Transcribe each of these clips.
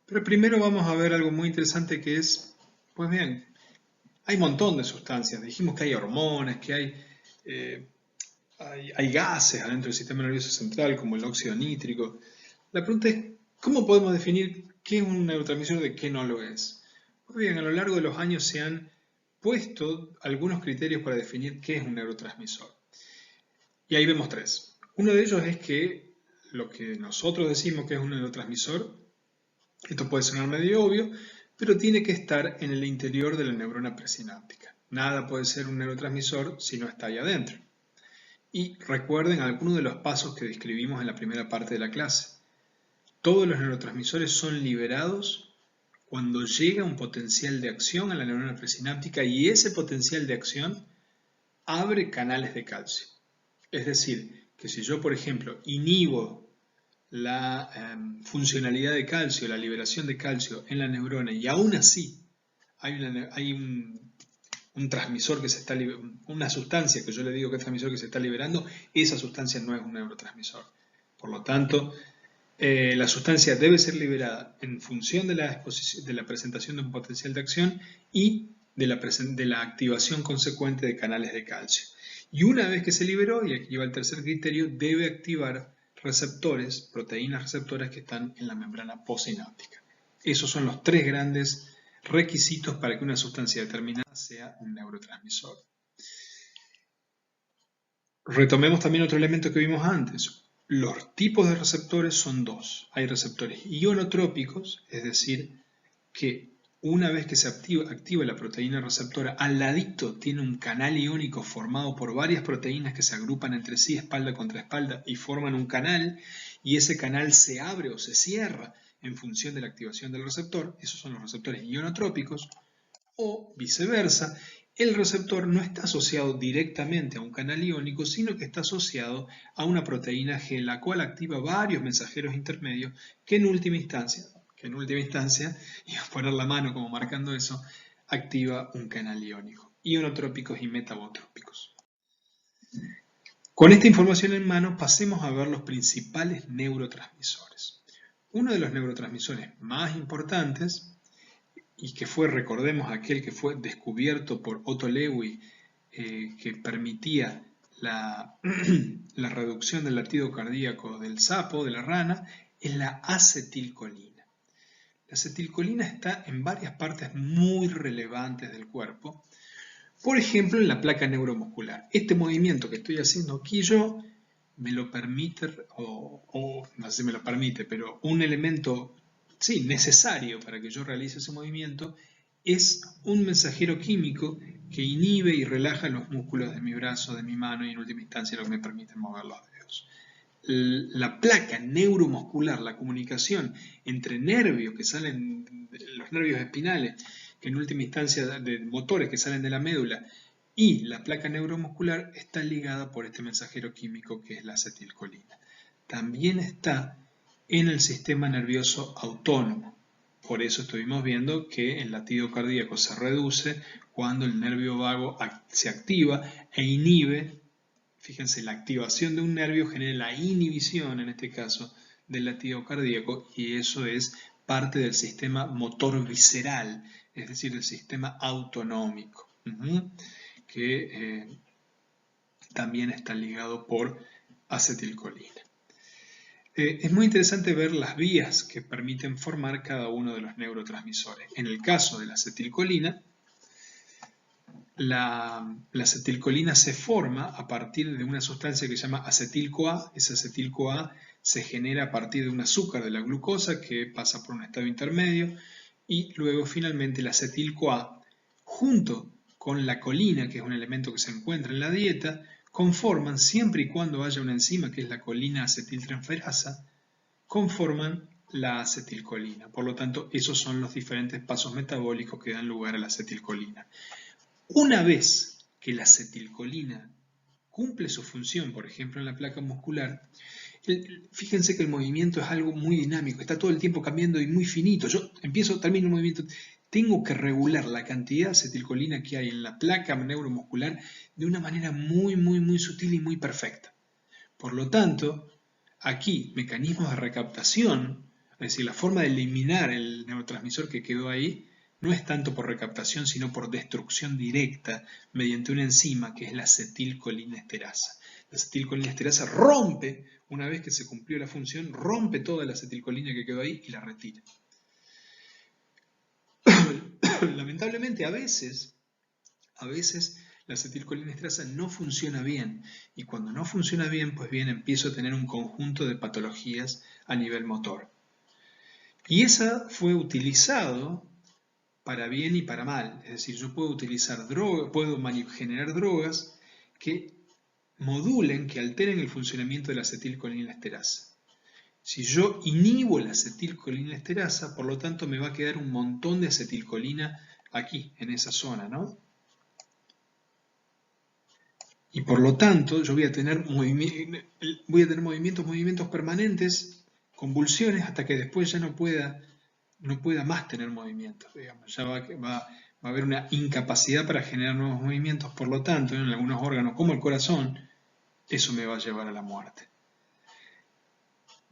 Pero primero vamos a ver algo muy interesante que es, pues bien, hay un montón de sustancias. Dijimos que hay hormonas, que eh, hay gases adentro del sistema nervioso central, como el óxido nítrico. La pregunta es, ¿cómo podemos definir qué es un neurotransmisor de qué no lo es? Pues bien, a lo largo de los años se han puesto algunos criterios para definir qué es un neurotransmisor. Y ahí vemos tres. Uno de ellos es que lo que nosotros decimos que es un neurotransmisor, esto puede sonar medio obvio, pero tiene que estar en el interior de la neurona presináptica. Nada puede ser un neurotransmisor si no está ahí adentro. Y recuerden algunos de los pasos que describimos en la primera parte de la clase. Todos los neurotransmisores son liberados cuando llega un potencial de acción a la neurona presináptica y ese potencial de acción abre canales de calcio. Es decir, que si yo, por ejemplo, inhibo la funcionalidad de calcio, la liberación de calcio en la neurona y aún así hay un transmisor que se está una sustancia que yo le digo que es transmisor que se está liberando, esa sustancia no es un neurotransmisor. Por lo tanto, la sustancia debe ser liberada en función de la presentación de un potencial de acción y de la activación consecuente de canales de calcio. Y una vez que se liberó, y aquí va el tercer criterio, debe activar receptores, proteínas receptoras que están en la membrana postsináptica. Esos son los tres grandes requisitos para que una sustancia determinada sea un neurotransmisor. Retomemos también otro elemento que vimos antes. Los tipos de receptores son dos. Hay receptores ionotrópicos, es decir, que una vez que se activa la proteína receptora, al ladito tiene un canal iónico formado por varias proteínas que se agrupan entre sí espalda contra espalda y forman un canal, y ese canal se abre o se cierra en función de la activación del receptor. Esos son los receptores ionotrópicos. O viceversa, el receptor no está asociado directamente a un canal iónico, sino que está asociado a una proteína G, la cual activa varios mensajeros intermedios que en última instancia, y a poner la mano como marcando eso, activa un canal iónico, ionotrópicos y metabotrópicos. Con esta información en mano, pasemos a ver los principales neurotransmisores. Uno de los neurotransmisores más importantes y que fue, recordemos, aquel que fue descubierto por Otto Loewi, que permitía la reducción del latido cardíaco del sapo, de la rana, es la acetilcolina. La acetilcolina está en varias partes muy relevantes del cuerpo, por ejemplo en la placa neuromuscular. Este movimiento que estoy haciendo aquí yo me lo permite, o no sé si me lo permite, pero un elemento sí, necesario para que yo realice ese movimiento es un mensajero químico que inhibe y relaja los músculos de mi brazo, de mi mano y en última instancia lo que me permite mover los dedos. La placa neuromuscular, la comunicación entre nervios que salen, los nervios espinales, que en última instancia de motores que salen de la médula, y la placa neuromuscular está ligada por este mensajero químico que es la acetilcolina. También está en el sistema nervioso autónomo. Por eso estuvimos viendo que el latido cardíaco se reduce cuando el nervio vago se activa e inhibe. Fíjense, la activación de un nervio genera la inhibición, en este caso, del latido cardíaco y eso es parte del sistema motor visceral, es decir, del sistema autonómico, que también está ligado por acetilcolina. Es muy interesante ver las vías que permiten formar cada uno de los neurotransmisores. En el caso de la acetilcolina, la acetilcolina se forma a partir de una sustancia que se llama acetil-CoA. Ese acetil-CoA se genera a partir de un azúcar de la glucosa que pasa por un estado intermedio y luego finalmente el acetil-CoA junto con la colina, que es un elemento que se encuentra en la dieta, conforman, siempre y cuando haya una enzima que es la colina acetiltransferasa, conforman la acetilcolina. Por lo tanto, esos son los diferentes pasos metabólicos que dan lugar a la acetilcolina. Una vez que la acetilcolina cumple su función, por ejemplo en la placa muscular, fíjense que el movimiento es algo muy dinámico, está todo el tiempo cambiando y muy finito. Yo termino un movimiento, tengo que regular la cantidad de acetilcolina que hay en la placa neuromuscular de una manera muy sutil y muy perfecta. Por lo tanto, aquí, mecanismos de recaptación Es decir, la forma de eliminar el neurotransmisor que quedó ahí no es tanto por recaptación, sino por destrucción directa mediante una enzima que es la acetilcolinesterasa. La acetilcolinesterasa rompe, una vez que se cumplió la función, rompe toda la acetilcolina que quedó ahí y la retira. Lamentablemente, a veces la acetilcolinesterasa no funciona bien, y cuando no funciona bien, pues bien, empiezo a tener un conjunto de patologías a nivel motor. Y esa fue utilizado para bien y para mal. Es decir, yo puedo utilizar drogas, puedo generar drogas que modulen, que alteren el funcionamiento de la acetilcolinesterasa. Si yo inhibo la acetilcolinesterasa, por lo tanto me va a quedar un montón de acetilcolina aquí, en esa zona, ¿no? Y por lo tanto yo voy a tener movimientos permanentes, convulsiones, hasta que después ya no pueda más tener movimientos, digamos. Ya va a haber una incapacidad para generar nuevos movimientos. Por lo tanto, en algunos órganos como el corazón, eso me va a llevar a la muerte.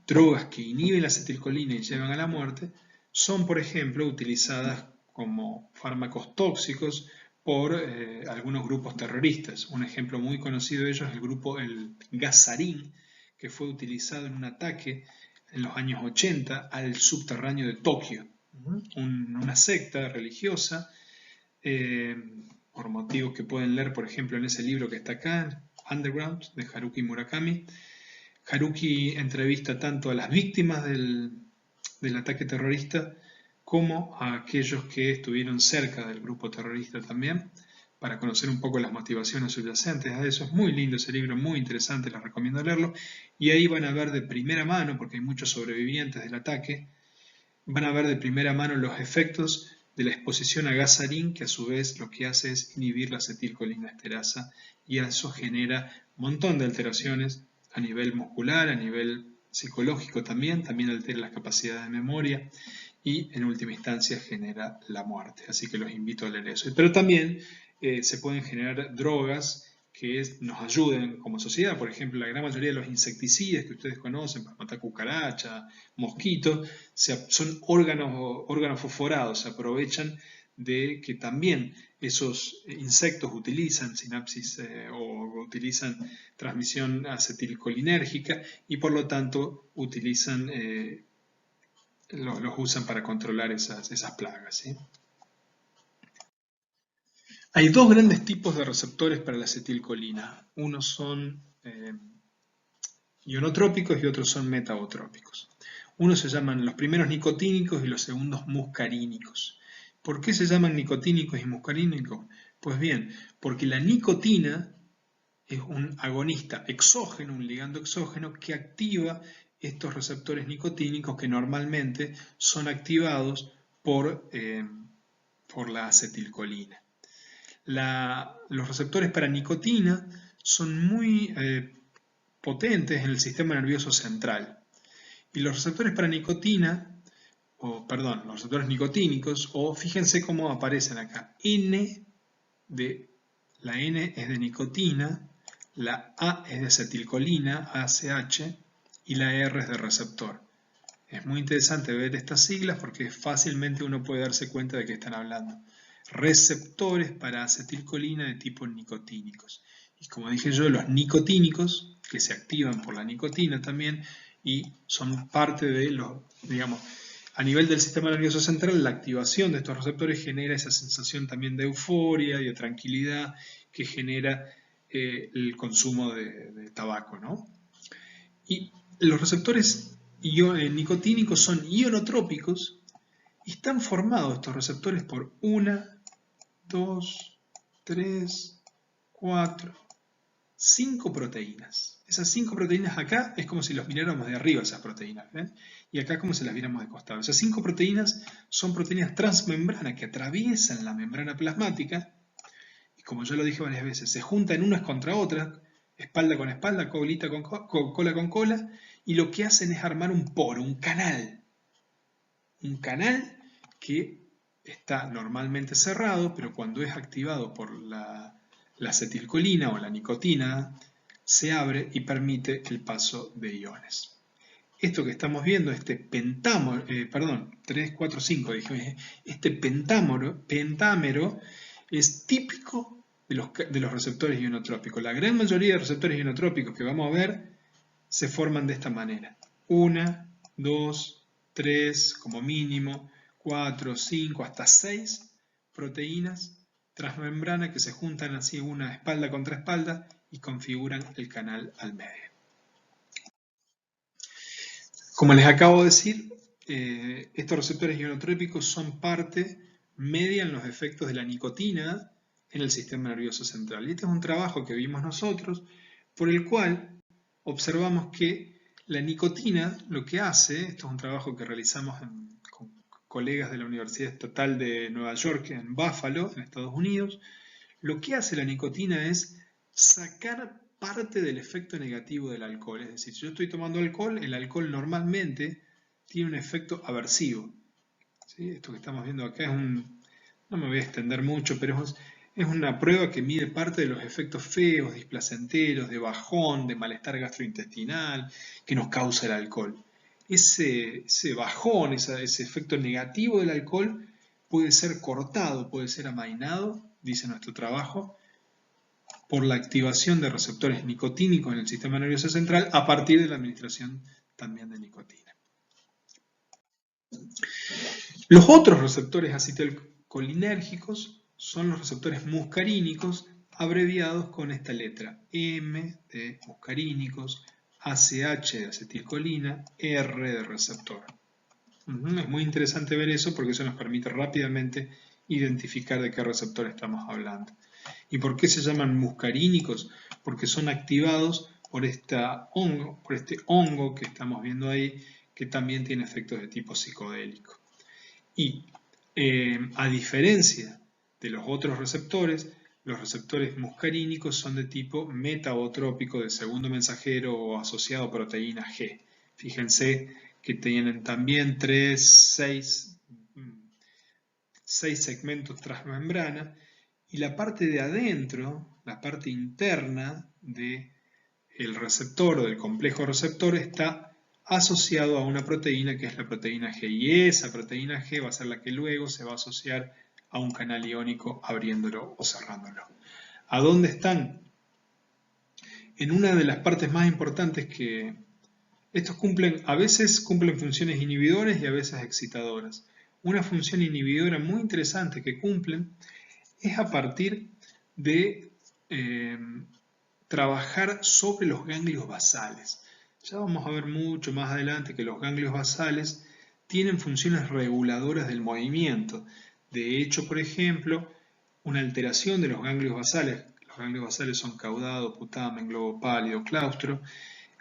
Drogas que inhiben la acetilcolina y llevan a la muerte son, por ejemplo, utilizadas como fármacos tóxicos por algunos grupos terroristas. Un ejemplo muy conocido de ellos es el gas sarín, que fue utilizado en un ataque en los años 80 al subterráneo de Tokio. Una secta religiosa, por motivos que pueden leer, por ejemplo, en ese libro que está acá, Underground, de Haruki Murakami. Haruki entrevista tanto a las víctimas del ataque terrorista como a aquellos que estuvieron cerca del grupo terrorista también, para conocer un poco las motivaciones subyacentes a eso. Es muy lindo ese libro, muy interesante, les recomiendo leerlo. Y ahí van a ver de primera mano, porque hay muchos sobrevivientes del ataque, van a ver de primera mano los efectos de la exposición a gas sarín, que a su vez lo que hace es inhibir la acetilcolinesterasa, y eso genera un montón de alteraciones a nivel muscular, a nivel psicológico también altera las capacidades de memoria y en última instancia genera la muerte. Así que los invito a leer eso. Pero también se pueden generar drogas que nos ayuden como sociedad. Por ejemplo, la gran mayoría de los insecticidas que ustedes conocen para matar cucarachas, mosquitos, son órganos fosforados, se aprovechan de que también esos insectos utilizan sinapsis o utilizan transmisión acetilcolinérgica y por lo tanto utilizan, los usan para controlar esas plagas, ¿sí? Hay dos grandes tipos de receptores para la acetilcolina. Unos son ionotrópicos y otros son metabotrópicos. Unos se llaman los primeros nicotínicos y los segundos muscarínicos. ¿Por qué se llaman nicotínicos y muscarínicos? Pues bien, porque la nicotina es un agonista exógeno, un ligando exógeno que activa estos receptores nicotínicos que normalmente son activados por la acetilcolina. Los receptores para nicotina son muy potentes en el sistema nervioso central. Y los receptores para nicotina, los receptores nicotínicos, fíjense cómo aparecen acá. La N es de nicotina, la A es de acetilcolina, ACH, y la R es de receptor. Es muy interesante ver estas siglas porque fácilmente uno puede darse cuenta de qué están hablando. Receptores para acetilcolina de tipo nicotínicos. Y como dije yo, los nicotínicos, que se activan por la nicotina también, y son parte de digamos, a nivel del sistema nervioso central, la activación de estos receptores genera esa sensación también de euforia y de tranquilidad que genera el consumo de tabaco, ¿no? Y los receptores nicotínicos son ionotrópicos y están formados estos receptores por 1, 2, 3, 4, 5 proteínas. Esas 5 proteínas acá es como si los miráramos de arriba, esas proteínas, ¿ven? Y acá como si las viéramos de costado. Esas 5 proteínas son proteínas transmembrana que atraviesan la membrana plasmática y, como yo lo dije varias veces, se juntan unas contra otras, espalda con espalda, cola con cola, y lo que hacen es armar un poro, un canal. Un canal que está normalmente cerrado, pero cuando es activado por la acetilcolina o la nicotina, se abre y permite el paso de iones. esto que estamos viendo, este pentámero, 3, 4, 5, dije, este pentámero es típico de los receptores ionotrópicos. La gran mayoría de receptores ionotrópicos que vamos a ver se forman de esta manera. 1, 2, 3 como mínimo, 4, 5, hasta 6 proteínas transmembrana que se juntan así una espalda contra espalda y configuran el canal al medio. Como les acabo de decir, estos receptores ionotrópicos son parte, median los efectos de la nicotina en el sistema nervioso central. Y este es un trabajo que vimos nosotros, por el cual observamos que la nicotina lo que hace, esto es un trabajo que realizamos con colegas de la Universidad Estatal de Nueva York en Buffalo, en Estados Unidos, lo que hace la nicotina es sacar parte del efecto negativo del alcohol. Es decir, si yo estoy tomando alcohol, el alcohol normalmente tiene un efecto aversivo. ¿Sí? Esto que estamos viendo acá es no me voy a extender mucho, pero es una prueba que mide parte de los efectos feos, displacenteros, de bajón, de malestar gastrointestinal que nos causa el alcohol. Ese bajón, ese efecto negativo del alcohol puede ser cortado, puede ser amainado, dice nuestro trabajo, por la activación de receptores nicotínicos en el sistema nervioso central a partir de la administración también de nicotina. Los otros receptores acetilcolinérgicos son los receptores muscarínicos, abreviados con esta letra M de muscarínicos, ACH de acetilcolina, R de receptor. Es muy interesante ver eso porque eso nos permite rápidamente identificar de qué receptor estamos hablando. ¿Y por qué se llaman muscarínicos? Porque son activados por este hongo que estamos viendo ahí, que también tiene efectos de tipo psicodélico. Y a diferencia de los otros receptores, los receptores muscarínicos son de tipo metabotrópico de segundo mensajero o asociado a proteína G. Fíjense que tienen también 6 segmentos transmembrana y la parte de adentro, la parte interna del receptor o del complejo receptor está asociado a una proteína que es la proteína G, y esa proteína G va a ser la que luego se va a asociar a un canal iónico abriéndolo o cerrándolo. ¿A dónde están? En una de las partes más importantes que estos a veces cumplen funciones inhibidoras y a veces excitadoras. Una función inhibidora muy interesante que cumplen es a partir de trabajar sobre los ganglios basales. Ya vamos a ver mucho más adelante que los ganglios basales tienen funciones reguladoras del movimiento. De hecho, por ejemplo, una alteración de los ganglios basales son caudado, putamen, globo pálido, claustro,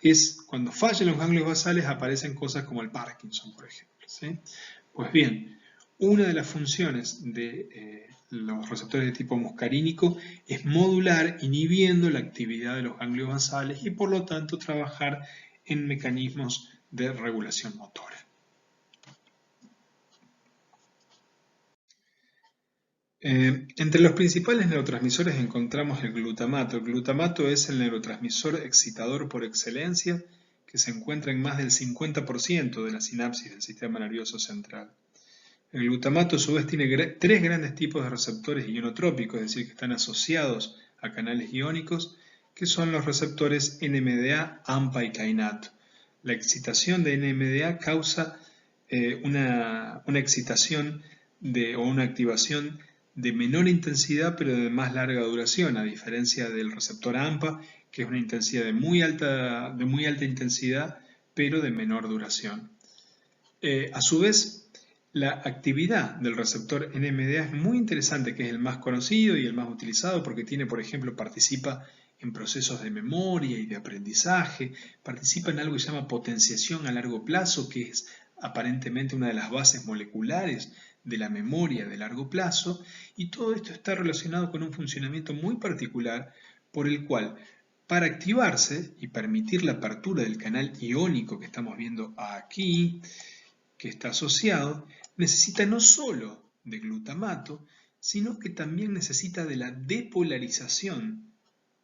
es cuando fallan los ganglios basales aparecen cosas como el Parkinson, por ejemplo. ¿Sí? Pues bien, una de las funciones de los receptores de tipo muscarínico es modular, inhibiendo la actividad de los ganglios basales y por lo tanto trabajar en mecanismos de regulación motora. Entre los principales neurotransmisores encontramos el glutamato. El glutamato es el neurotransmisor excitador por excelencia que se encuentra en más del 50% de la sinapsis del sistema nervioso central. El glutamato a su vez tiene 3 grandes tipos de receptores ionotrópicos, es decir, que están asociados a canales iónicos, que son los receptores NMDA, AMPA y kainato. La excitación de NMDA causa una excitación o una activación de menor intensidad pero de más larga duración, a diferencia del receptor AMPA, que es una intensidad de muy alta intensidad pero de menor duración. A su vez, la actividad del receptor NMDA es muy interesante, que es el más conocido y el más utilizado porque tiene, por ejemplo, participa en procesos de memoria y de aprendizaje, participa en algo que se llama potenciación a largo plazo, que es aparentemente una de las bases moleculares de la memoria de largo plazo, y todo esto está relacionado con un funcionamiento muy particular por el cual, para activarse y permitir la apertura del canal iónico que estamos viendo aquí, que está asociado, necesita no solo de glutamato, sino que también necesita de la depolarización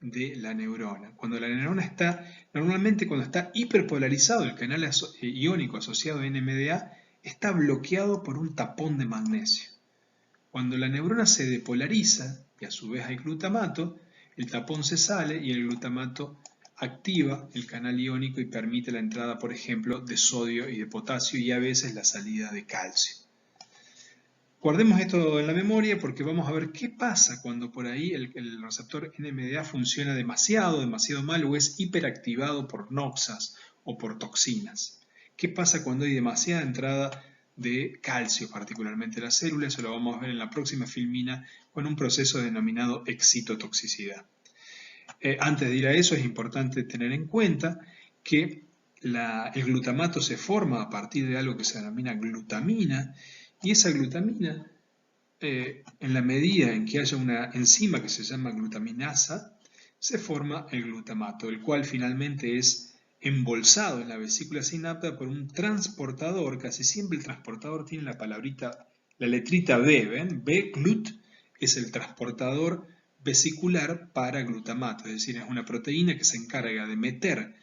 de la neurona. Cuando la neurona está, normalmente cuando está hiperpolarizado el canal iónico asociado a NMDA, está bloqueado por un tapón de magnesio. Cuando la neurona se depolariza, y a su vez hay glutamato, el tapón se sale y el glutamato activa el canal iónico y permite la entrada, por ejemplo, de sodio y de potasio y a veces la salida de calcio. Guardemos esto en la memoria porque vamos a ver qué pasa cuando por ahí el receptor NMDA funciona demasiado mal o es hiperactivado por noxas o por toxinas. ¿Qué pasa cuando hay demasiada entrada de calcio, particularmente en la célula? Eso lo vamos a ver en la próxima filmina con un proceso denominado excitotoxicidad. Antes de ir a eso es importante tener en cuenta que el glutamato se forma a partir de algo que se denomina glutamina, y esa glutamina, en la medida en que haya una enzima que se llama glutaminasa, se forma el glutamato, el cual finalmente es embolsado en la vesícula sináptica por un transportador. Casi siempre el transportador tiene la letrita B, ¿ven? B-glut es el transportador vesicular para glutamato, es decir, es una proteína que se encarga de meter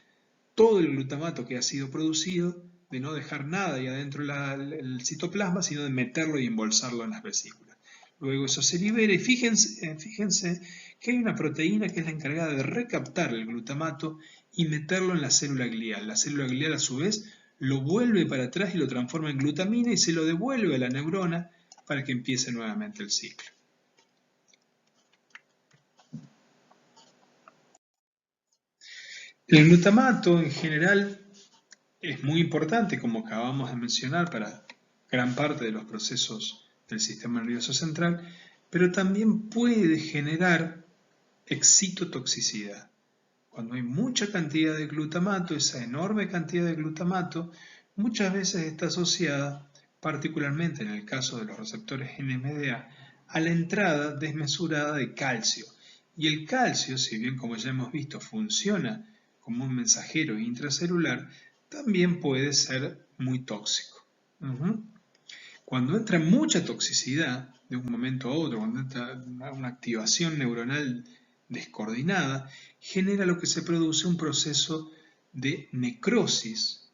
todo el glutamato que ha sido producido, de no dejar nada ahí adentro del citoplasma, sino de meterlo y embolsarlo en las vesículas. Luego eso se libera y fíjense que hay una proteína que es la encargada de recaptar el glutamato y meterlo en la célula glial. La célula glial a su vez lo vuelve para atrás y lo transforma en glutamina y se lo devuelve a la neurona para que empiece nuevamente el ciclo. El glutamato en general es muy importante, como acabamos de mencionar, para gran parte de los procesos del sistema nervioso central, pero también puede generar excitotoxicidad. Cuando hay mucha cantidad de glutamato, esa enorme cantidad de glutamato muchas veces está asociada, particularmente en el caso de los receptores NMDA, a la entrada desmesurada de calcio. Y el calcio, si bien como ya hemos visto funciona como un mensajero intracelular, también puede ser muy tóxico. Cuando entra mucha toxicidad de un momento a otro, cuando entra una activación neuronal descoordinada, genera lo que se produce un proceso de necrosis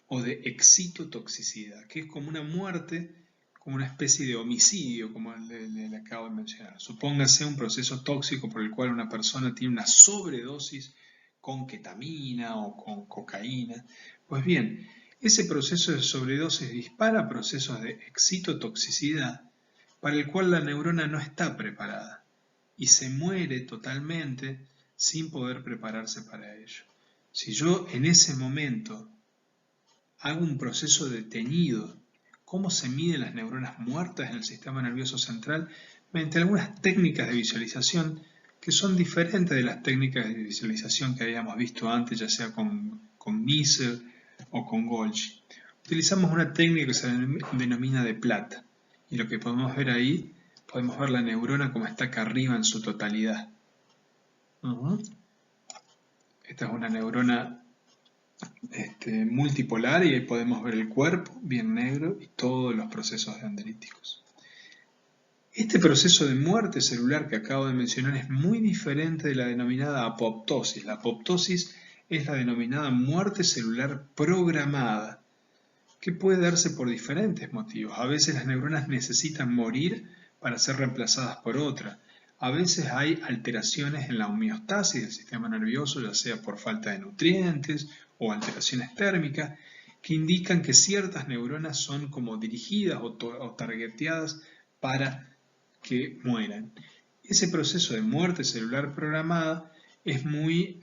o de excitotoxicidad, que es como una muerte, como una especie de homicidio, como le acabo de mencionar. Supóngase un proceso tóxico por el cual una persona tiene una sobredosis con ketamina o con cocaína. Pues bien, ese proceso de sobredosis dispara procesos de excitotoxicidad para el cual la neurona no está preparada y se muere totalmente sin poder prepararse para ello. Si yo en ese momento hago un proceso detenido, ¿cómo se miden las neuronas muertas en el sistema nervioso central? Mediante algunas técnicas de visualización que son diferentes de las técnicas de visualización que habíamos visto antes, ya sea con Miser o con Golgi. Utilizamos una técnica que se denomina de plata, y lo que podemos ver ahí, podemos ver la neurona como está acá arriba en su totalidad. Esta es una neurona multipolar y ahí podemos ver el cuerpo bien negro y todos los procesos dendríticos. Este proceso de muerte celular que acabo de mencionar es muy diferente de la denominada apoptosis. La apoptosis es la denominada muerte celular programada, que puede darse por diferentes motivos. A veces las neuronas necesitan morir para ser reemplazadas por otra. A veces hay alteraciones en la homeostasis del sistema nervioso, ya sea por falta de nutrientes o alteraciones térmicas, que indican que ciertas neuronas son como dirigidas o targeteadas para que mueran. Ese proceso de muerte celular programada es muy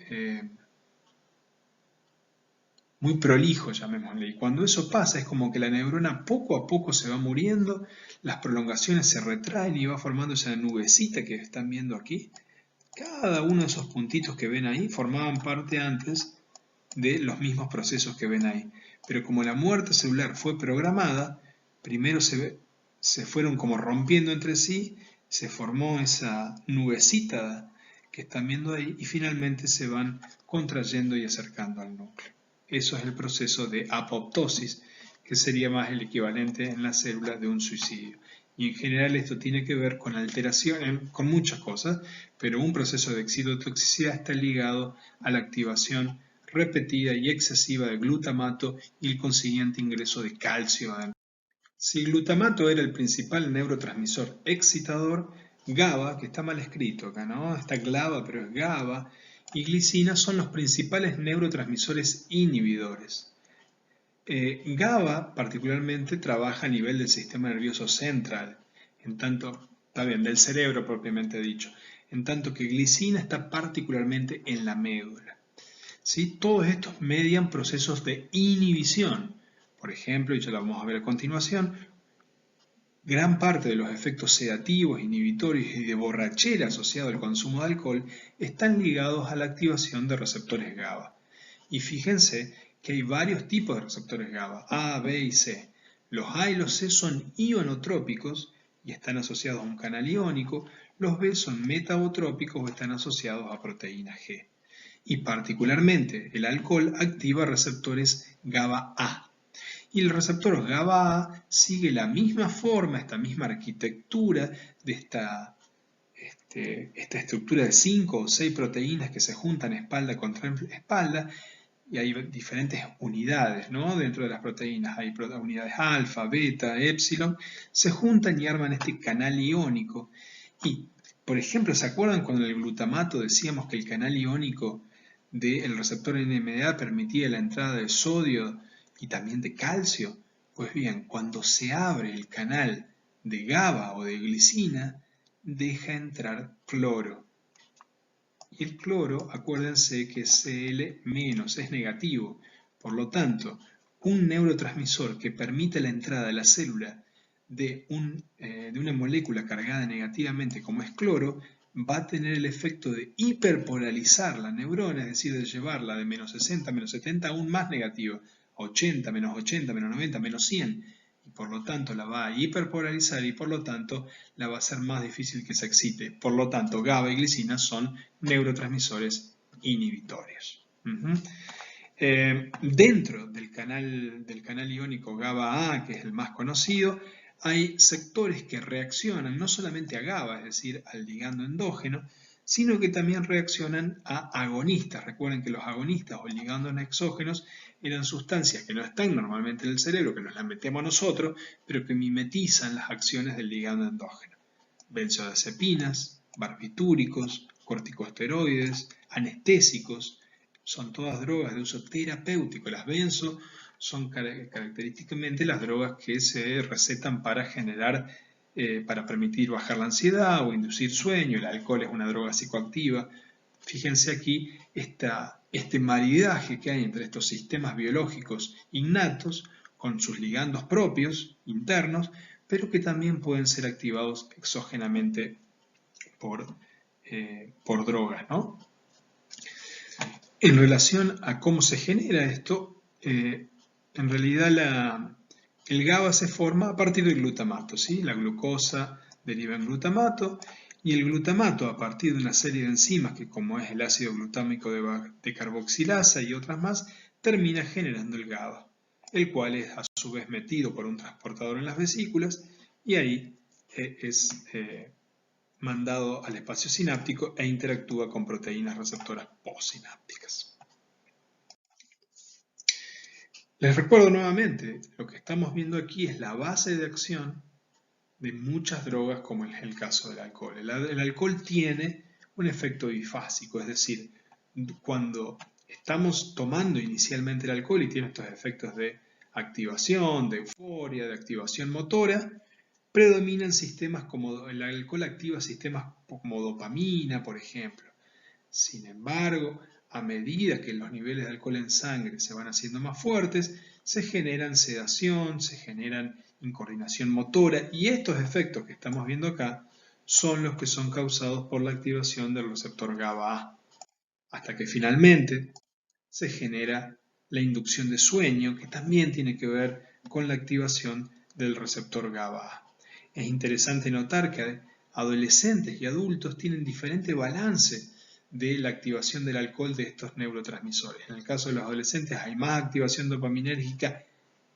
prolijo, llamémosle. Y cuando eso pasa es como que la neurona poco a poco se va muriendo, las prolongaciones se retraen y va formando esa nubecita que están viendo aquí. Cada uno de esos puntitos que ven ahí formaban parte antes de los mismos procesos que ven ahí. Pero como la muerte celular fue programada, primero se fueron como rompiendo entre sí, se formó esa nubecita que están viendo ahí y finalmente se van contrayendo y acercando al núcleo. Eso es el proceso de apoptosis, que sería más el equivalente en las células de un suicidio. Y en general esto tiene que ver con alteraciones, con muchas cosas, pero un proceso de excitotoxicidad está ligado a la activación repetida y excesiva de glutamato y el consiguiente ingreso de calcio. Si el glutamato era el principal neurotransmisor excitador, GABA, que está mal escrito acá, ¿no? Está GLABA, pero es GABA, y glicina son los principales neurotransmisores inhibidores. GABA particularmente trabaja a nivel del sistema nervioso central, en tanto, está bien, del cerebro propiamente dicho, en tanto que glicina está particularmente en la médula. ¿Sí? Todos estos median procesos de inhibición. Por ejemplo, y ya lo vamos a ver a continuación, gran parte de los efectos sedativos, inhibitorios y de borrachera asociados al consumo de alcohol están ligados a la activación de receptores GABA. Y fíjense que hay varios tipos de receptores GABA, A, B y C. Los A y los C son ionotrópicos y están asociados a un canal iónico. Los B son metabotrópicos o están asociados a proteína G. Y particularmente el alcohol activa receptores GABA-A. Y el receptor GABA-A sigue la misma forma, esta misma arquitectura de esta estructura de 5 o 6 proteínas que se juntan espalda contra espalda, y hay diferentes unidades, ¿no? Dentro de las proteínas hay unidades alfa, beta, épsilon, se juntan y arman este canal iónico. Y, por ejemplo, ¿se acuerdan cuando en el glutamato decíamos que el canal iónico del receptor NMDA permitía la entrada de sodio y también de calcio? Pues bien, cuando se abre el canal de GABA o de glicina, deja entrar cloro. Y el cloro, acuérdense que es Cl-, es negativo. Por lo tanto, un neurotransmisor que permite la entrada a la célula de una molécula cargada negativamente como es cloro, va a tener el efecto de hiperpolarizar la neurona, es decir, de llevarla de menos 60, menos 70 aún más negativa, a 80, menos 90, menos 100. Y por lo tanto la va a hiperpolarizar y por lo tanto la va a hacer más difícil que se excite. Por lo tanto, GABA y glicina son neurotransmisores inhibitorios. Dentro del canal iónico GABA-A, que es el más conocido, hay sectores que reaccionan no solamente a GABA, es decir, al ligando endógeno, sino que también reaccionan a agonistas. Recuerden que los agonistas o ligandos exógenos eran sustancias que no están normalmente en el cerebro, que nos las metemos nosotros, pero que mimetizan las acciones del ligando endógeno. Benzodiazepinas, barbitúricos, corticosteroides, anestésicos, son todas drogas de uso terapéutico. Las benzo son característicamente las drogas que se recetan para para permitir bajar la ansiedad o inducir sueño. El alcohol es una droga psicoactiva. Fíjense aquí este maridaje que hay entre estos sistemas biológicos innatos con sus ligandos propios, internos, pero que también pueden ser activados exógenamente por drogas, ¿no? En relación a cómo se genera esto, en realidad el GABA se forma a partir del glutamato, ¿sí? La glucosa deriva en glutamato y el glutamato, a partir de una serie de enzimas que, como es el ácido glutámico de carboxilasa y otras más, termina generando el GABA, el cual es a su vez metido por un transportador en las vesículas y ahí es mandado al espacio sináptico e interactúa con proteínas receptoras postsinápticas. Les recuerdo nuevamente, lo que estamos viendo aquí es la base de acción de muchas drogas, como es el caso del alcohol. El alcohol tiene un efecto bifásico, es decir, cuando estamos tomando inicialmente el alcohol y tiene estos efectos de activación, de euforia, de activación motora, predominan sistemas como el alcohol activa sistemas como dopamina, por ejemplo. Sin embargo, a medida que los niveles de alcohol en sangre se van haciendo más fuertes, se generan sedación, se generan incoordinación motora y estos efectos que estamos viendo acá son los que son causados por la activación del receptor GABA-A. Hasta que finalmente se genera la inducción de sueño, que también tiene que ver con la activación del receptor GABA-A. Es interesante notar que adolescentes y adultos tienen diferente balance de la activación del alcohol de estos neurotransmisores. En el caso de los adolescentes hay más activación dopaminérgica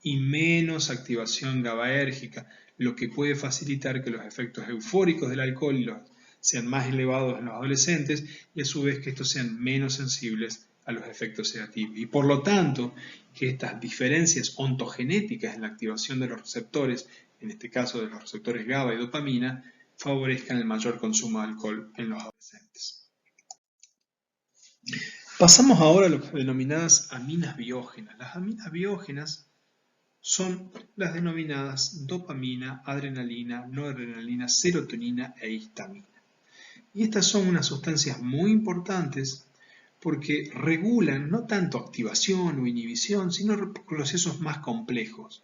y menos activación GABAérgica. lo que puede facilitar que los efectos eufóricos del alcohol sean más elevados en los adolescentes y a su vez que estos sean menos sensibles a los efectos sedativos. Y por lo tanto, que estas diferencias ontogenéticas en la activación de los receptores, en este caso de los receptores GABA y dopamina, favorezcan el mayor consumo de alcohol en los adolescentes. Pasamos ahora a lo que denominadas aminas biógenas. Las aminas biógenas son las denominadas dopamina, adrenalina, noradrenalina, serotonina e histamina. Y estas son unas sustancias muy importantes porque regulan no tanto activación o inhibición, sino procesos más complejos.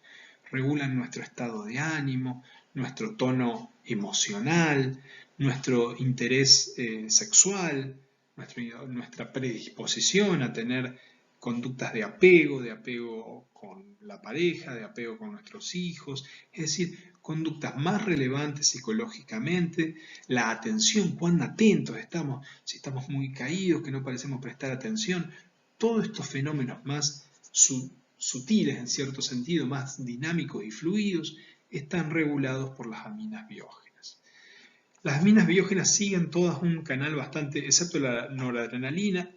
Regulan nuestro estado de ánimo, nuestro tono emocional, nuestro interés sexual, nuestra predisposición a tener conductas de apego con la pareja, de apego con nuestros hijos, es decir, conductas más relevantes psicológicamente, la atención, cuán atentos estamos, si estamos muy caídos, que no parecemos prestar atención, todos estos fenómenos más sutiles en cierto sentido, más dinámicos y fluidos, están regulados por las aminas biógenas. Las aminas biógenas siguen todas un canal bastante, excepto la noradrenalina,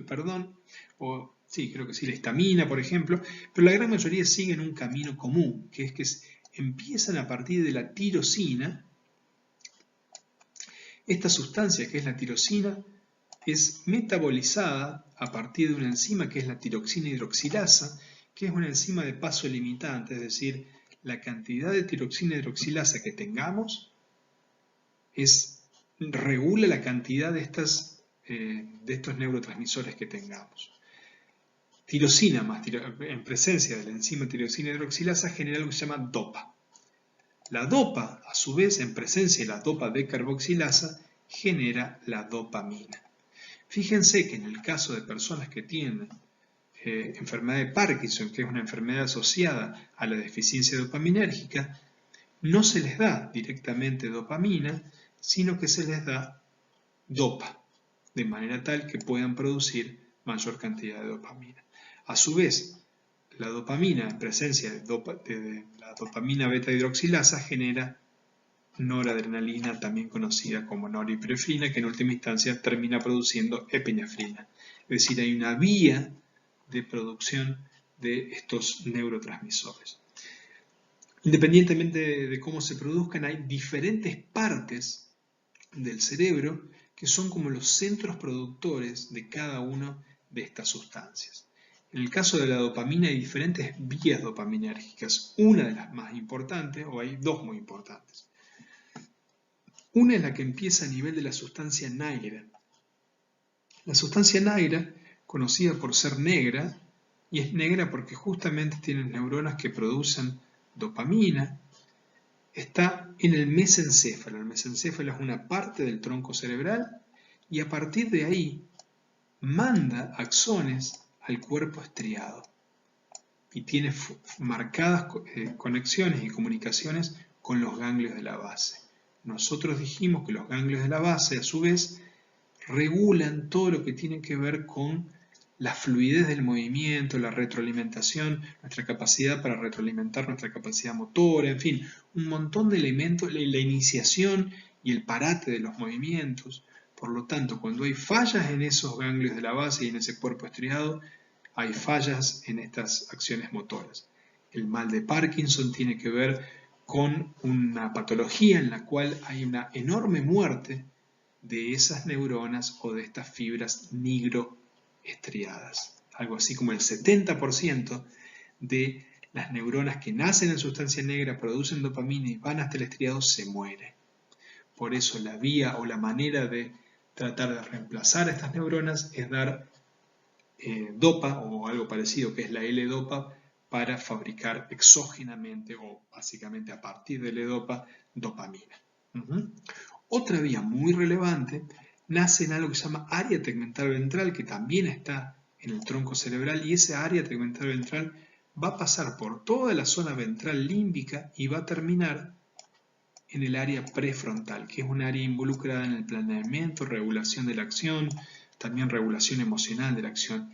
perdón, o sí, creo que sí, la histamina, por ejemplo, pero la gran mayoría siguen un camino común, que es que empiezan a partir de la tirosina. Esta sustancia, que es la tirosina, es metabolizada a partir de una enzima que es la tiroxina hidroxilasa, que es una enzima de paso limitante, es decir, la cantidad de tiroxina hidroxilasa que tengamos regula la cantidad de estos neurotransmisores que tengamos. Tirosina en presencia de la enzima tiroxina hidroxilasa genera algo que se llama DOPA. La DOPA, a su vez, en presencia de la DOPA decarboxilasa, genera la dopamina. Fíjense que en el caso de personas que tienen enfermedad de Parkinson, que es una enfermedad asociada a la deficiencia dopaminérgica, no se les da directamente dopamina, sino que se les da DOPA, de manera tal que puedan producir mayor cantidad de dopamina. A su vez, la dopamina en presencia de la dopamina beta hidroxilasa genera noradrenalina, también conocida como norepinefrina, que en última instancia termina produciendo epinefrina. Es decir, hay una vía de producción de estos neurotransmisores. Independientemente de cómo se produzcan, hay diferentes partes del cerebro que son como los centros productores de cada una de estas sustancias. En el caso de la dopamina hay diferentes vías dopaminérgicas. Una de las más importantes, o hay dos muy importantes. Una es la que empieza a nivel de la sustancia negra. La sustancia negra, conocida por ser negra, y es negra porque justamente tiene neuronas que producen dopamina, está en el mesencéfalo. El mesencéfalo es una parte del tronco cerebral y a partir de ahí manda axones al cuerpo estriado y tiene marcadas conexiones y comunicaciones con los ganglios de la base. Nosotros dijimos que los ganglios de la base, a su vez, regulan todo lo que tiene que ver con la fluidez del movimiento, la retroalimentación, nuestra capacidad para retroalimentar nuestra capacidad motora, en fin, un montón de elementos, la iniciación y el parate de los movimientos. Por lo tanto, cuando hay fallas en esos ganglios de la base y en ese cuerpo estriado, hay fallas en estas acciones motoras. El mal de Parkinson tiene que ver con una patología en la cual hay una enorme muerte de esas neuronas o de estas fibras nigroestriadas. Algo así como el 70% de las neuronas que nacen en sustancia negra, producen dopamina y van hasta el estriado, se mueren. Por eso la vía o la manera de tratar de reemplazar a estas neuronas es dar DOPA o algo parecido, que es la L-DOPA, para fabricar exógenamente o básicamente a partir de L-DOPA dopamina. Otra vía muy relevante nace en algo que se llama área tegmental ventral, que también está en el tronco cerebral, y esa área tegmental ventral va a pasar por toda la zona ventral límbica y va a terminar en el área prefrontal, que es un área involucrada en el planeamiento, regulación de la acción, también regulación emocional de la acción.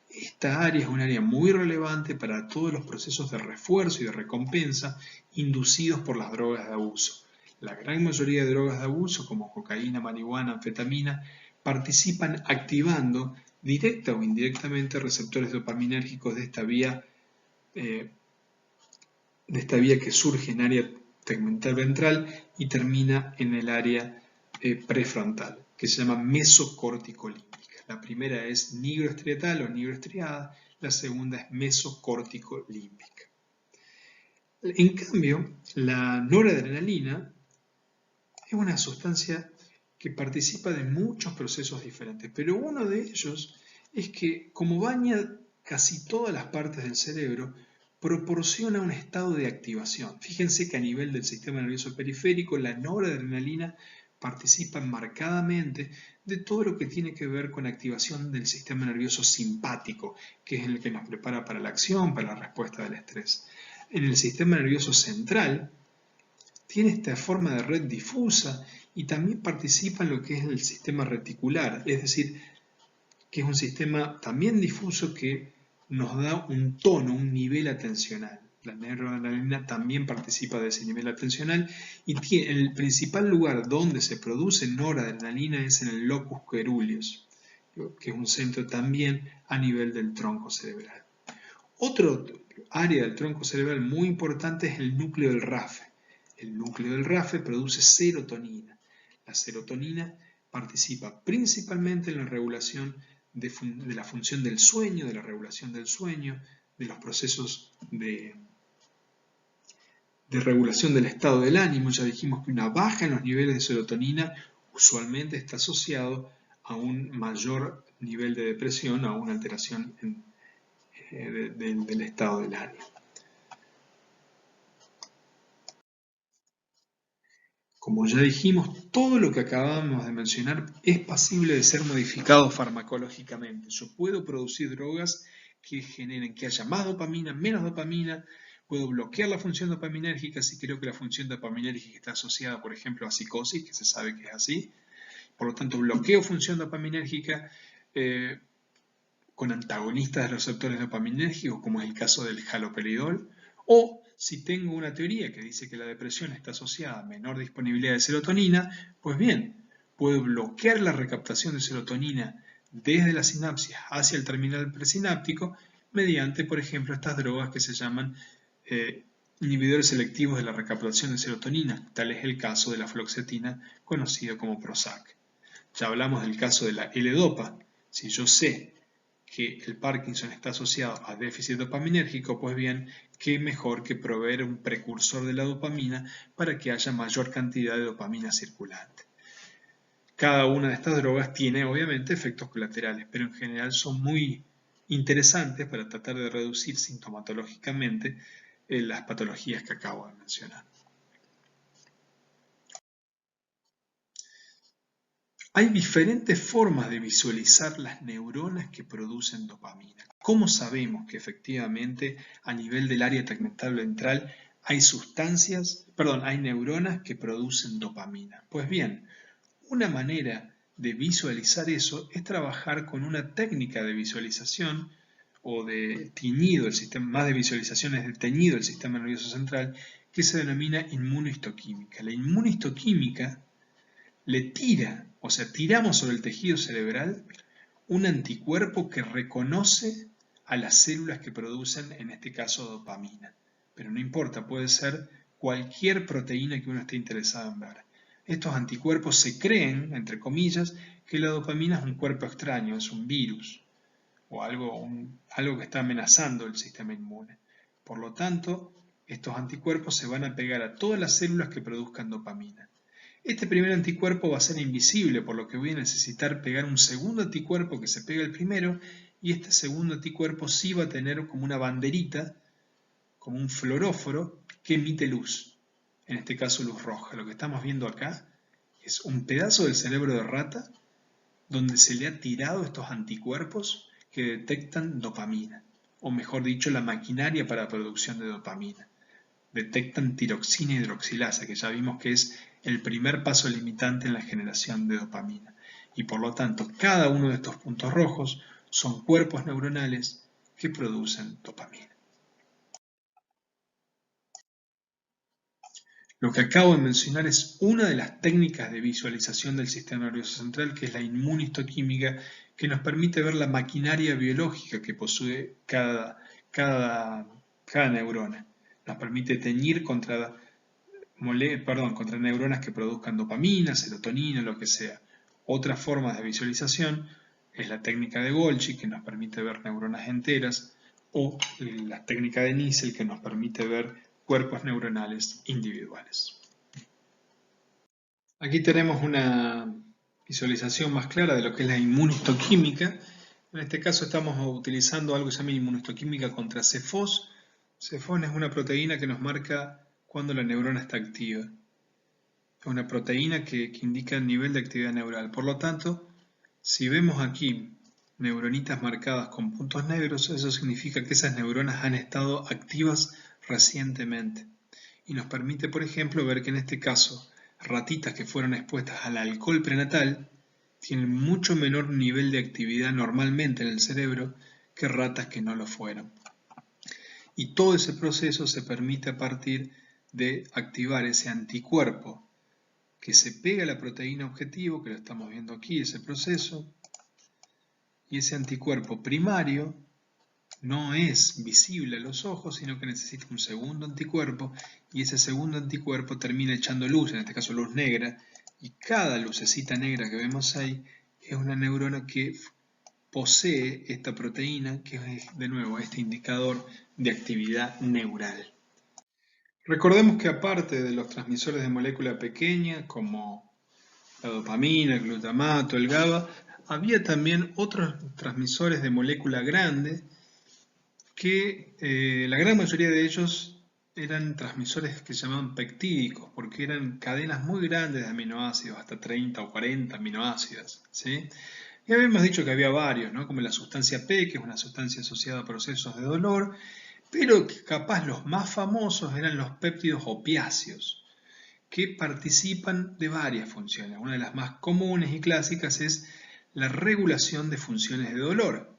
Esta área es un área muy relevante para todos los procesos de refuerzo y de recompensa inducidos por las drogas de abuso. La gran mayoría de drogas de abuso, como cocaína, marihuana, anfetamina, participan activando directa o indirectamente receptores dopaminérgicos de esta vía que surge en área tegmental ventral y termina en el área prefrontal, que se llama mesocorticolímbica. La primera es nigroestriatal o nigroestriada, la segunda es mesocorticolímbica. En cambio, la noradrenalina es una sustancia que participa de muchos procesos diferentes, pero uno de ellos es que, como baña casi todas las partes del cerebro, proporciona un estado de activación. Fíjense que a nivel del sistema nervioso periférico, la noradrenalina participa marcadamente de todo lo que tiene que ver con activación del sistema nervioso simpático, que es el que nos prepara para la acción, para la respuesta del estrés. En el sistema nervioso central, tiene esta forma de red difusa y también participa en lo que es el sistema reticular, es decir, que es un sistema también difuso que nos da un tono, un nivel atencional. La noradrenalina también participa de ese nivel atencional y el principal lugar donde se produce noradrenalina es en el locus coeruleus, que es un centro también a nivel del tronco cerebral. Otro área del tronco cerebral muy importante es el núcleo del RAFE. El núcleo del RAFE produce serotonina. La serotonina participa principalmente en la regulación de la función del sueño, de la regulación del sueño, de los procesos de regulación del estado del ánimo. Ya dijimos que una baja en los niveles de serotonina usualmente está asociado a un mayor nivel de depresión, a una alteración del estado del ánimo. Como ya dijimos, todo lo que acabamos de mencionar es pasible de ser modificado farmacológicamente. Yo puedo producir drogas que generen que haya más dopamina, menos dopamina. Puedo bloquear la función dopaminérgica si creo que la función dopaminérgica está asociada, por ejemplo, a psicosis, que se sabe que es así. Por lo tanto, bloqueo función dopaminérgica con antagonistas de receptores dopaminérgicos, como es el caso del haloperidol, o si tengo una teoría que dice que la depresión está asociada a menor disponibilidad de serotonina, pues bien, puedo bloquear la recaptación de serotonina desde la sinapsis hacia el terminal presináptico mediante, por ejemplo, estas drogas que se llaman inhibidores selectivos de la recaptación de serotonina. Tal es el caso de la fluoxetina, conocido como Prozac. Ya hablamos del caso de la L-Dopa. Si yo sé que el Parkinson está asociado a déficit dopaminérgico, pues bien, qué mejor que proveer un precursor de la dopamina para que haya mayor cantidad de dopamina circulante. Cada una de estas drogas tiene obviamente efectos colaterales, pero en general son muy interesantes para tratar de reducir sintomatológicamente las patologías que acabo de mencionar. Hay diferentes formas de visualizar las neuronas que producen dopamina. ¿Cómo sabemos que efectivamente a nivel del área tegmental ventral hay hay neuronas que producen dopamina? Pues bien, una manera de visualizar eso es trabajar con una técnica de visualización o de teñido, más de visualizaciones de teñido del sistema nervioso central, que se denomina inmunohistoquímica. La inmunohistoquímica tiramos sobre el tejido cerebral un anticuerpo que reconoce a las células que producen, en este caso, dopamina. Pero no importa, puede ser cualquier proteína que uno esté interesado en ver. Estos anticuerpos se creen, entre comillas, que la dopamina es un cuerpo extraño, es un virus o algo que está amenazando el sistema inmune. Por lo tanto, estos anticuerpos se van a pegar a todas las células que produzcan dopamina. Este primer anticuerpo va a ser invisible, por lo que voy a necesitar pegar un segundo anticuerpo que se pega al primero, y este segundo anticuerpo sí va a tener como una banderita, como un fluoróforo, que emite luz. En este caso luz roja. Lo que estamos viendo acá es un pedazo del cerebro de rata donde se le ha tirado estos anticuerpos que detectan dopamina, o mejor dicho, la maquinaria para la producción de dopamina. Detectan tiroxina hidroxilasa, que ya vimos que es el primer paso limitante en la generación de dopamina. Y por lo tanto, cada uno de estos puntos rojos son cuerpos neuronales que producen dopamina. Lo que acabo de mencionar es una de las técnicas de visualización del sistema nervioso central, que es la inmunistoquímica, que nos permite ver la maquinaria biológica que posee cada neurona. Nos permite teñir contra neuronas que produzcan dopamina, serotonina, lo que sea. Otra forma de visualización es la técnica de Golgi, que nos permite ver neuronas enteras, o la técnica de Nissl, que nos permite ver cuerpos neuronales individuales. Aquí tenemos una visualización más clara de lo que es la inmunistoquímica. En este caso estamos utilizando algo que se llama inmunistoquímica contra CFOS. CFOS es una proteína que nos marca cuando la neurona está activa. Es una proteína que indica el nivel de actividad neural. Por lo tanto, si vemos aquí neuronitas marcadas con puntos negros, eso significa que esas neuronas han estado activas recientemente. Y nos permite, por ejemplo, ver que en este caso, ratitas que fueron expuestas al alcohol prenatal tienen mucho menor nivel de actividad normalmente en el cerebro que ratas que no lo fueron. Y todo ese proceso se permite a partir de activar ese anticuerpo que se pega a la proteína objetivo, que lo estamos viendo aquí, ese proceso, y ese anticuerpo primario no es visible a los ojos, sino que necesita un segundo anticuerpo, y ese segundo anticuerpo termina echando luz, en este caso luz negra, y cada lucecita negra que vemos ahí es una neurona que posee esta proteína, que es de nuevo este indicador de actividad neural. Recordemos que aparte de los transmisores de molécula pequeña, como la dopamina, el glutamato, el GABA, había también otros transmisores de molécula grande que la gran mayoría de ellos eran transmisores que se llamaban peptídicos, porque eran cadenas muy grandes de aminoácidos, hasta 30 o 40 aminoácidos, ¿sí? Y habíamos dicho que había varios, ¿no? Como la sustancia P, que es una sustancia asociada a procesos de dolor, pero que capaz los más famosos eran los péptidos opiáceos, que participan de varias funciones. Una de las más comunes y clásicas es la regulación de funciones de dolor.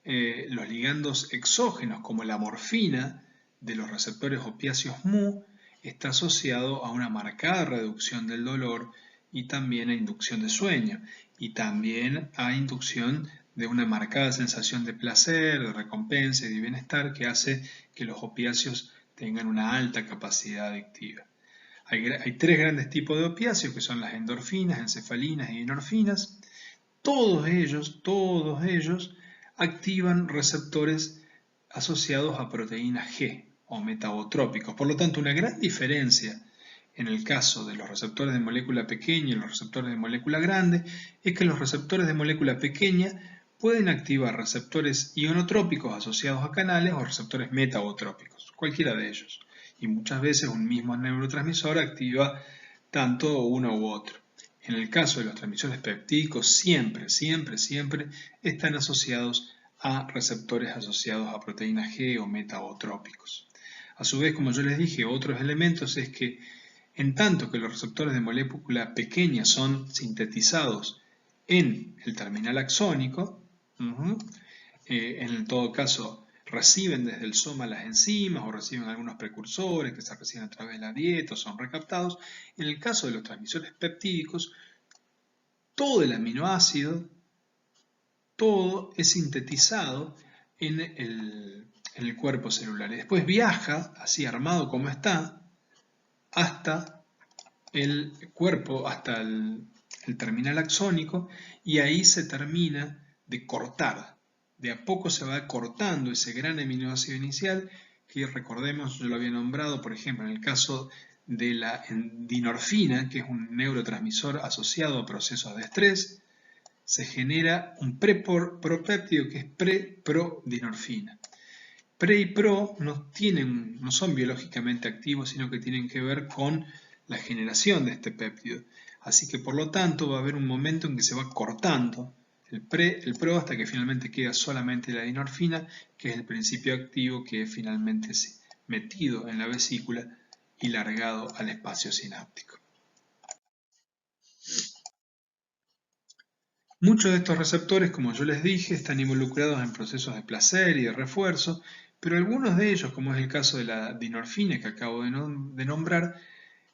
Los ligandos exógenos, como la morfina de los receptores opiáceos mu, está asociado a una marcada reducción del dolor y también a inducción de sueño, y también a inducción de una marcada sensación de placer, de recompensa y de bienestar que hace que los opiáceos tengan una alta capacidad adictiva. Hay tres grandes tipos de opiáceos, que son las endorfinas, encefalinas y endorfinas. Todos ellos activan receptores asociados a proteínas G o metabotrópicos. Por lo tanto, una gran diferencia en el caso de los receptores de molécula pequeña y los receptores de molécula grande es que los receptores de molécula pequeña pueden activar receptores ionotrópicos asociados a canales o receptores metabotrópicos, cualquiera de ellos. Y muchas veces un mismo neurotransmisor activa tanto uno u otro. En el caso de los transmisores peptídicos, siempre están asociados a receptores asociados a proteínas G o metabotrópicos. A su vez, como yo les dije, otros elementos es que en tanto que los receptores de molécula pequeña son sintetizados en el terminal axónico, en todo caso reciben desde el soma las enzimas o reciben algunos precursores que se reciben a través de la dieta o son recaptados. En el caso de los transmisores peptídicos, todo el aminoácido, todo es sintetizado en el cuerpo celular y después viaja, así armado como está, hasta el cuerpo, hasta el terminal axónico, y ahí se termina de cortar. De a poco se va cortando ese gran aminoácido inicial que, recordemos, yo lo había nombrado, por ejemplo, en el caso de la dinorfina, que es un neurotransmisor asociado a procesos de estrés, se genera un propéptido que es pre-pro-dinorfina. Pre y pro no son biológicamente activos, sino que tienen que ver con la generación de este péptido. Así que por lo tanto va a haber un momento en que se va cortando el pro, hasta que finalmente queda solamente la dinorfina, que es el principio activo que es finalmente metido en la vesícula y largado al espacio sináptico. Muchos de estos receptores, como yo les dije, están involucrados en procesos de placer y de refuerzo, pero algunos de ellos, como es el caso de la dinorfina que acabo de nombrar,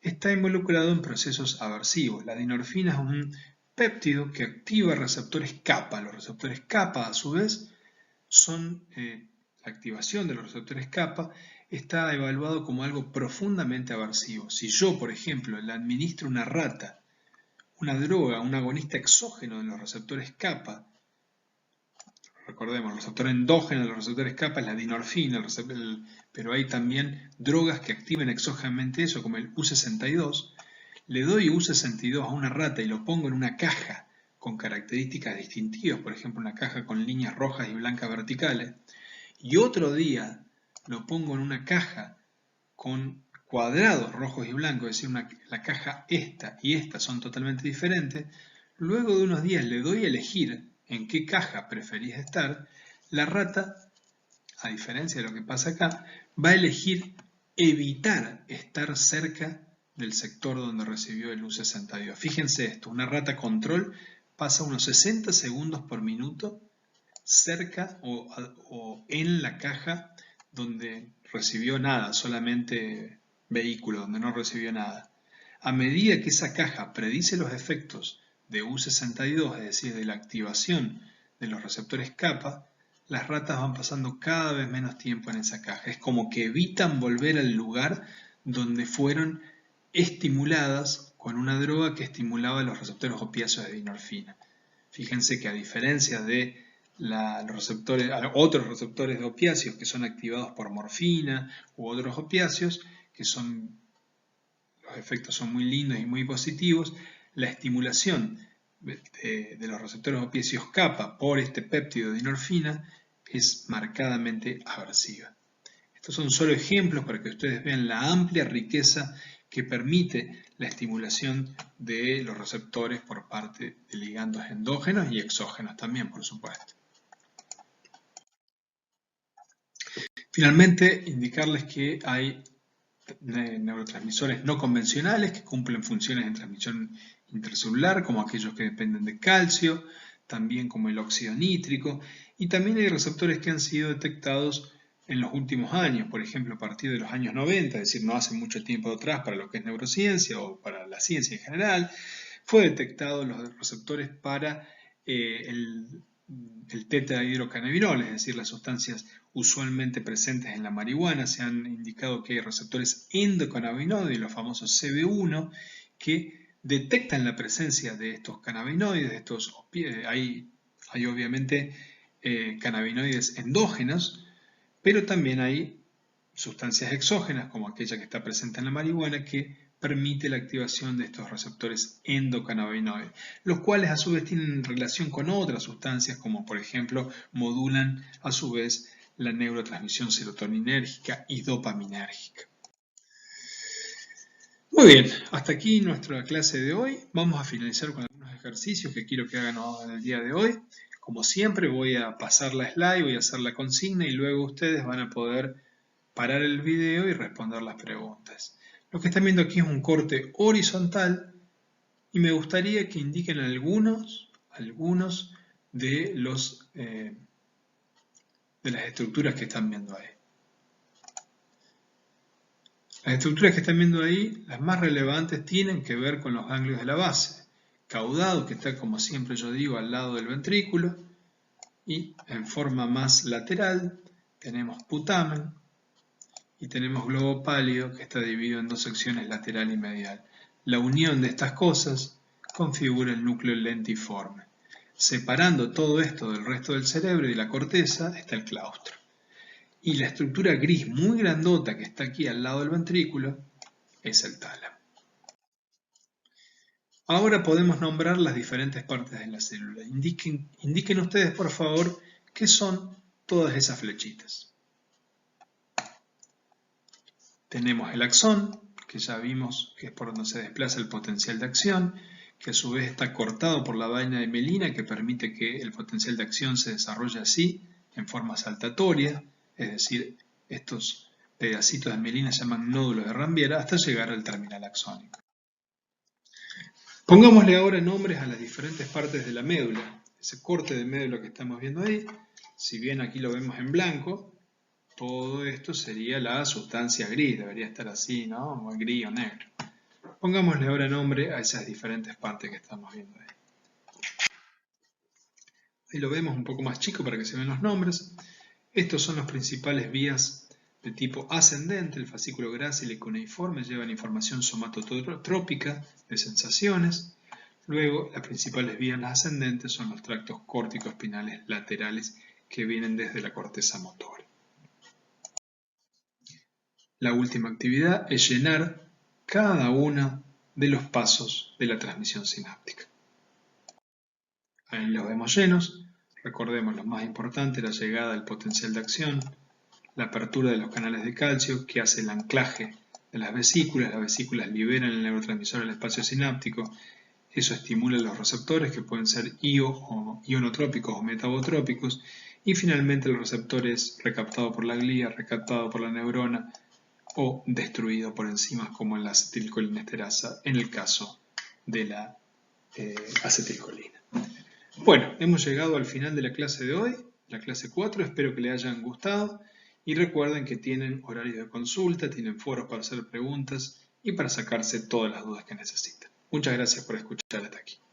está involucrado en procesos aversivos. La dinorfina es un péptido que activa receptores kappa. Los receptores kappa, a su vez, son la activación de los receptores kappa está evaluado como algo profundamente aversivo. Si yo, por ejemplo, le administro a una rata una droga, un agonista exógeno de los receptores kappa, recordemos, el receptor endógeno de los receptores kappa es la dinorfina, pero hay también drogas que activen exógenamente eso, como el U62. Le doy U62 a una rata y lo pongo en una caja con características distintivas, por ejemplo, una caja con líneas rojas y blancas verticales, y otro día lo pongo en una caja con cuadrados rojos y blancos, es decir, la caja esta y esta son totalmente diferentes, luego de unos días le doy a elegir en qué caja preferís estar, la rata, a diferencia de lo que pasa acá, va a elegir evitar estar cerca del sector donde recibió el U62. Fíjense esto, una rata control pasa unos 60 segundos por minuto cerca o en la caja donde recibió nada, solamente vehículo, donde no recibió nada. A medida que esa caja predice los efectos de U62, es decir, de la activación de los receptores kappa, las ratas van pasando cada vez menos tiempo en esa caja. Es como que evitan volver al lugar donde fueron estimuladas con una droga que estimulaba los receptores opiáceos de dinorfina. Fíjense que a diferencia de otros receptores de opiáceos que son activados por morfina u otros opiáceos, los efectos son muy lindos y muy positivos, la estimulación de los receptores opiáceos kappa por este péptido de dinorfina es marcadamente aversiva. Estos son solo ejemplos para que ustedes vean la amplia riqueza que permite la estimulación de los receptores por parte de ligandos endógenos y exógenos también, por supuesto. Finalmente, indicarles que hay neurotransmisores no convencionales que cumplen funciones de transmisión intercelular, como aquellos que dependen de calcio, también como el óxido nítrico, y también hay receptores que han sido detectados en los últimos años, por ejemplo, a partir de los años 90, es decir, no hace mucho tiempo atrás para lo que es neurociencia o para la ciencia en general, fue detectado los receptores para el tetrahidrocannabinol, es decir, las sustancias usualmente presentes en la marihuana. Se han indicado que hay receptores endocannabinoides, los famosos CB1, que detectan la presencia de estos cannabinoides. Hay obviamente cannabinoides endógenos, pero también hay sustancias exógenas, como aquella que está presente en la marihuana, que permite la activación de estos receptores endocannabinoides, los cuales a su vez tienen relación con otras sustancias, como por ejemplo modulan a su vez la neurotransmisión serotoninérgica y dopaminérgica. Muy bien, hasta aquí nuestra clase de hoy. Vamos a finalizar con algunos ejercicios que quiero que hagan en el día de hoy. Como siempre voy a pasar la slide, voy a hacer la consigna y luego ustedes van a poder parar el video y responder las preguntas. Lo que están viendo aquí es un corte horizontal y me gustaría que indiquen algunos de las estructuras que están viendo ahí. Las estructuras que están viendo ahí, las más relevantes, tienen que ver con los ganglios de la base. Caudado, que está, como siempre yo digo, al lado del ventrículo, y en forma más lateral tenemos putamen, y tenemos globo pálido, que está dividido en dos secciones, lateral y medial. La unión de estas cosas configura el núcleo lentiforme. Separando todo esto del resto del cerebro y la corteza está el claustro. Y la estructura gris muy grandota que está aquí al lado del ventrículo es el tálamo. Ahora podemos nombrar las diferentes partes de la célula. Indiquen ustedes, por favor, qué son todas esas flechitas. Tenemos el axón, que ya vimos que es por donde se desplaza el potencial de acción, que a su vez está cortado por la vaina de mielina que permite que el potencial de acción se desarrolle así, en forma saltatoria, es decir, estos pedacitos de mielina se llaman nódulos de Rambier hasta llegar al terminal axónico. Pongámosle ahora nombres a las diferentes partes de la médula. Ese corte de médula que estamos viendo ahí, si bien aquí lo vemos en blanco, todo esto sería la sustancia gris, debería estar así, ¿no? Gris o negro. Pongámosle ahora nombre a esas diferentes partes que estamos viendo ahí. Ahí lo vemos un poco más chico para que se vean los nombres. Estos son los principales vías de tipo ascendente. El fascículo grácil y cuneiforme llevan información somatotrópica de sensaciones. Luego, las principales vías ascendentes son los tractos córtico-espinales laterales que vienen desde la corteza motora. La última actividad es llenar cada uno de los pasos de la transmisión sináptica. Ahí los vemos llenos. Recordemos lo más importante, la llegada del potencial de acción, la apertura de los canales de calcio que hace el anclaje de las vesículas liberan el neurotransmisor al espacio sináptico, eso estimula los receptores que pueden ser ionotrópicos o metabotrópicos, y finalmente el receptor es recaptado por la glía, recaptado por la neurona o destruido por enzimas como la acetilcolinesterasa en el caso de la acetilcolina. Bueno, hemos llegado al final de la clase de hoy, la clase 4, espero que les hayan gustado y recuerden que tienen horarios de consulta, tienen foros para hacer preguntas y para sacarse todas las dudas que necesiten. Muchas gracias por escuchar hasta aquí.